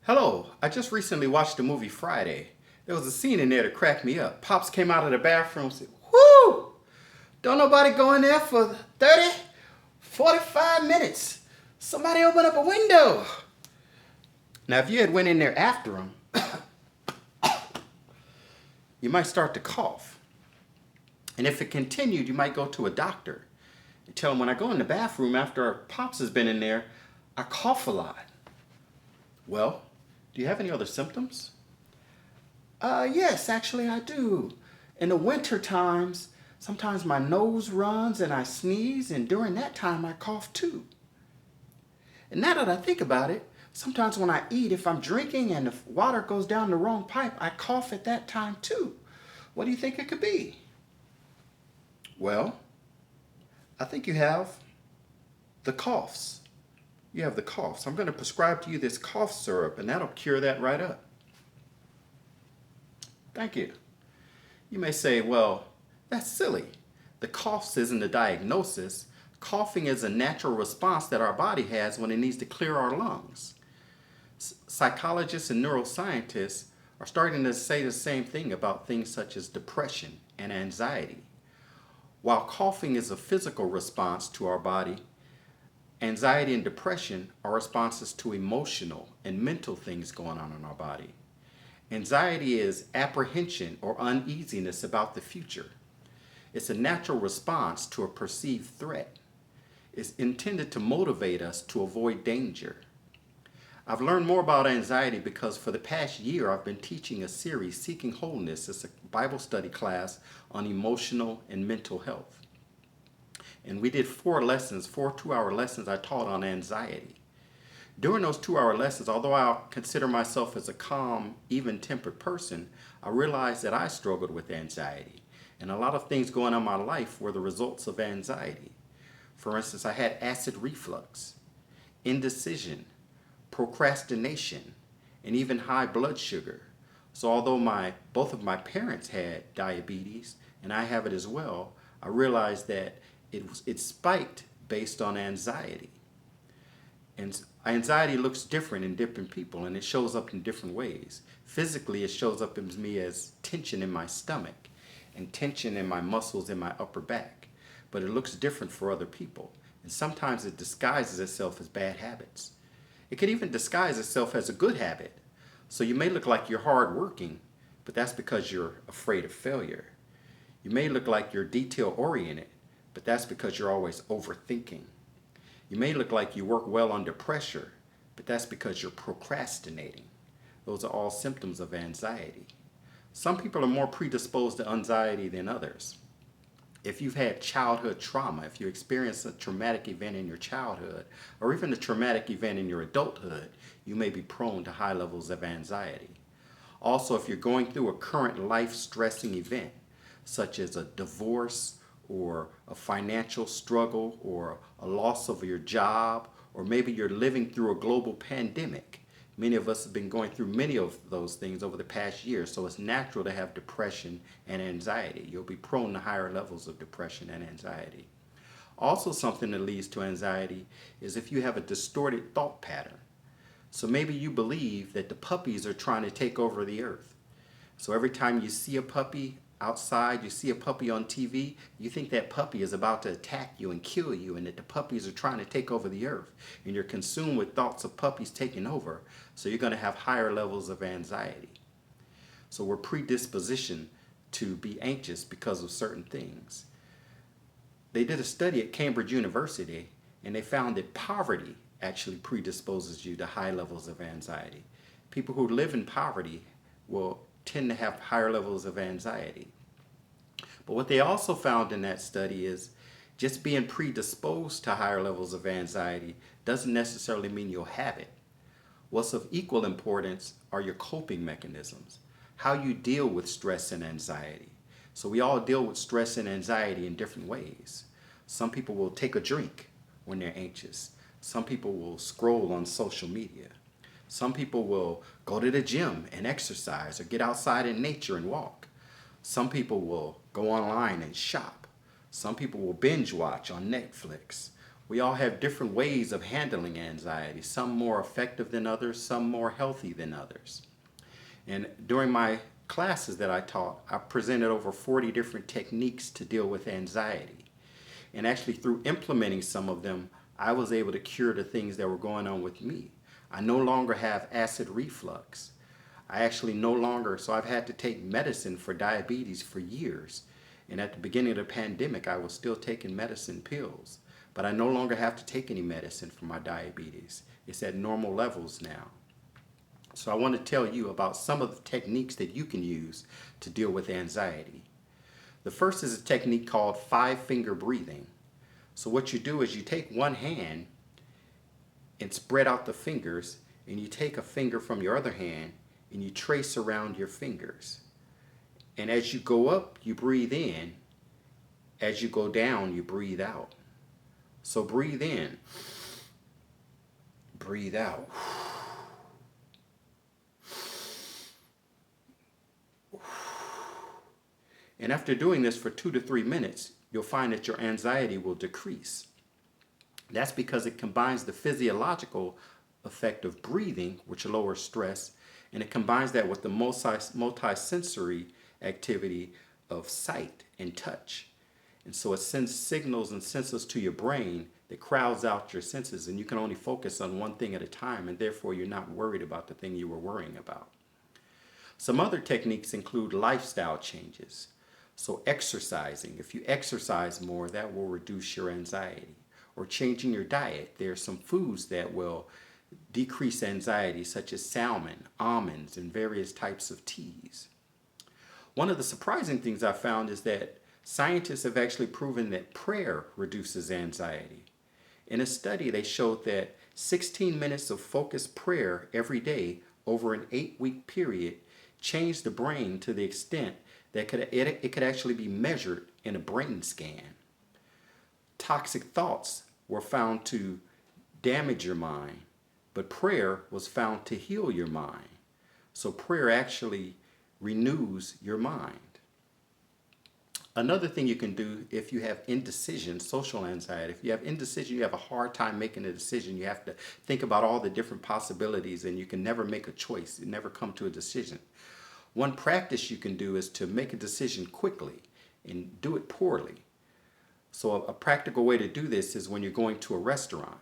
Hello, I just recently watched the movie Friday. There was a scene in there that cracked me up. Pops came out of the bathroom and said, "Whoo! Don't nobody go in there for 30, 45 minutes. Somebody open up a window." Now, if you had went in there after him, you might start to cough. And if it continued, you might go to a doctor and tell him, "When I go in the bathroom after Pops has been in there, I cough a lot." Well, do you have any other symptoms? Yes, actually I do. In the winter times, sometimes my nose runs and I sneeze, and during that time I cough too. And now that I think about it, sometimes when I eat, if I'm drinking and the water goes down the wrong pipe, I cough at that time too. What do you think it could be? Well, I think you have the coughs. You have the coughs. I'm going to prescribe to you this cough syrup, and that'll cure that right up. Thank you. You may say, well, that's silly. The coughs isn't a diagnosis. Coughing is a natural response that our body has when it needs to clear our lungs. Psychologists and neuroscientists are starting to say the same thing about things such as depression and anxiety. While coughing is a physical response to our body, anxiety and depression are responses to emotional and mental things going on in our body. Anxiety is apprehension or uneasiness about the future. It's a natural response to a perceived threat. It's intended to motivate us to avoid danger. I've learned more about anxiety because for the past year I've been teaching a series, Seeking Wholeness. It's a Bible study class on emotional and mental health. And we did four 2-hour lessons I taught on anxiety. During those 2-hour lessons, although I consider myself as a calm, even-tempered person, I realized that I struggled with anxiety. And a lot of things going on in my life were the results of anxiety. For instance, I had acid reflux, indecision, procrastination, and even high blood sugar. So although both of my parents had diabetes, and I have it as well, I realized that it spiked based on anxiety. And anxiety looks different in different people, and it shows up in different ways. Physically, it shows up in me as tension in my stomach and tension in my muscles in my upper back. But it looks different for other people. And sometimes it disguises itself as bad habits. It can even disguise itself as a good habit. So you may look like you're hardworking, but that's because you're afraid of failure. You may look like you're detail-oriented, but that's because you're always overthinking. You may look like you work well under pressure, but that's because you're procrastinating. Those are all symptoms of anxiety. Some people are more predisposed to anxiety than others. If you've had childhood trauma, if you experienced a traumatic event in your childhood, or even a traumatic event in your adulthood, you may be prone to high levels of anxiety. Also, if you're going through a current life-stressing event, such as a divorce, or a financial struggle, or a loss of your job, or maybe you're living through a global pandemic. Many of us have been going through many of those things over the past year, so it's natural to have depression and anxiety. You'll be prone to higher levels of depression and anxiety. Also, something that leads to anxiety is if you have a distorted thought pattern. So maybe you believe that the puppies are trying to take over the earth. So every time you see a puppy outside, you see a puppy on TV, you think that puppy is about to attack you and kill you, and that the puppies are trying to take over the earth. And you're consumed with thoughts of puppies taking over, so you're going to have higher levels of anxiety. So we're predispositioned to be anxious because of certain things. They did a study at Cambridge University, and they found that poverty actually predisposes you to high levels of anxiety. People who live in poverty will tend to have higher levels of anxiety. But what they also found in that study is just being predisposed to higher levels of anxiety doesn't necessarily mean you'll have it. What's of equal importance are your coping mechanisms, how you deal with stress and anxiety. So we all deal with stress and anxiety in different ways. Some people will take a drink when they're anxious. Some people will scroll on social media. Some people will go to the gym and exercise or get outside in nature and walk. Some people will go online and shop. Some people will binge watch on Netflix. We all have different ways of handling anxiety, some more effective than others, some more healthy than others. And during my classes that I taught, I presented over 40 different techniques to deal with anxiety. And actually, through implementing some of them, I was able to cure the things that were going on with me. I no longer have acid reflux. I actually no longer, so I've had to take medicine for diabetes for years. And at the beginning of the pandemic, I was still taking medicine pills. But I no longer have to take any medicine for my diabetes. It's at normal levels now. So I want to tell you about some of the techniques that you can use to deal with anxiety. The first is a technique called 5-finger breathing. So what you do is you take one hand and spread out the fingers, and you take a finger from your other hand and you trace around your fingers. And as you go up, you breathe in. As you go down, you breathe out. So breathe in, breathe out. And after doing this for 2 to 3 minutes, you'll find that your anxiety will decrease. That's because it combines the physiological effect of breathing, which lowers stress, and it combines that with the multi-sensory activity of sight and touch. And so it sends signals and senses to your brain that crowds out your senses, and you can only focus on one thing at a time, and therefore you're not worried about the thing you were worrying about. Some other techniques include lifestyle changes. So exercising, if you exercise more, that will reduce your anxiety. Or changing your diet. There are some foods that will decrease anxiety, such as salmon, almonds, and various types of teas. One of the surprising things I found is that scientists have actually proven that prayer reduces anxiety. In a study, they showed that 16 minutes of focused prayer every day over an 8-week period changed the brain to the extent that it could actually be measured in a brain scan. Toxic thoughts were found to damage your mind, but prayer was found to heal your mind. So prayer actually renews your mind. Another thing you can do if you have indecision, social anxiety, if you have indecision, you have a hard time making a decision. You have to think about all the different possibilities and you can never make a choice. You never come to a decision. One practice you can do is to make a decision quickly and do it poorly. So a practical way to do this is when you're going to a restaurant.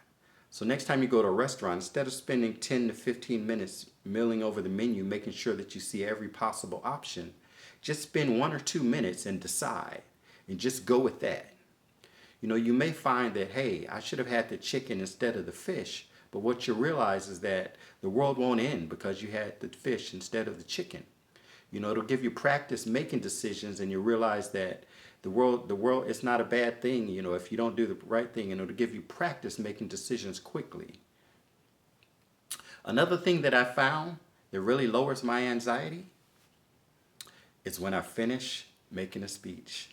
So next time you go to a restaurant, instead of spending 10 to 15 minutes milling over the menu, making sure that you see every possible option, just spend 1 or 2 minutes and decide, and just go with that. You know, you may find that, hey, I should have had the chicken instead of the fish, but what you realize is that the world won't end because you had the fish instead of the chicken. You know, it'll give you practice making decisions, and you realize that the world is not a bad thing, you know, if you don't do the right thing, and it'll give you practice making decisions quickly. Another thing that I found that really lowers my anxiety is when I finish making a speech.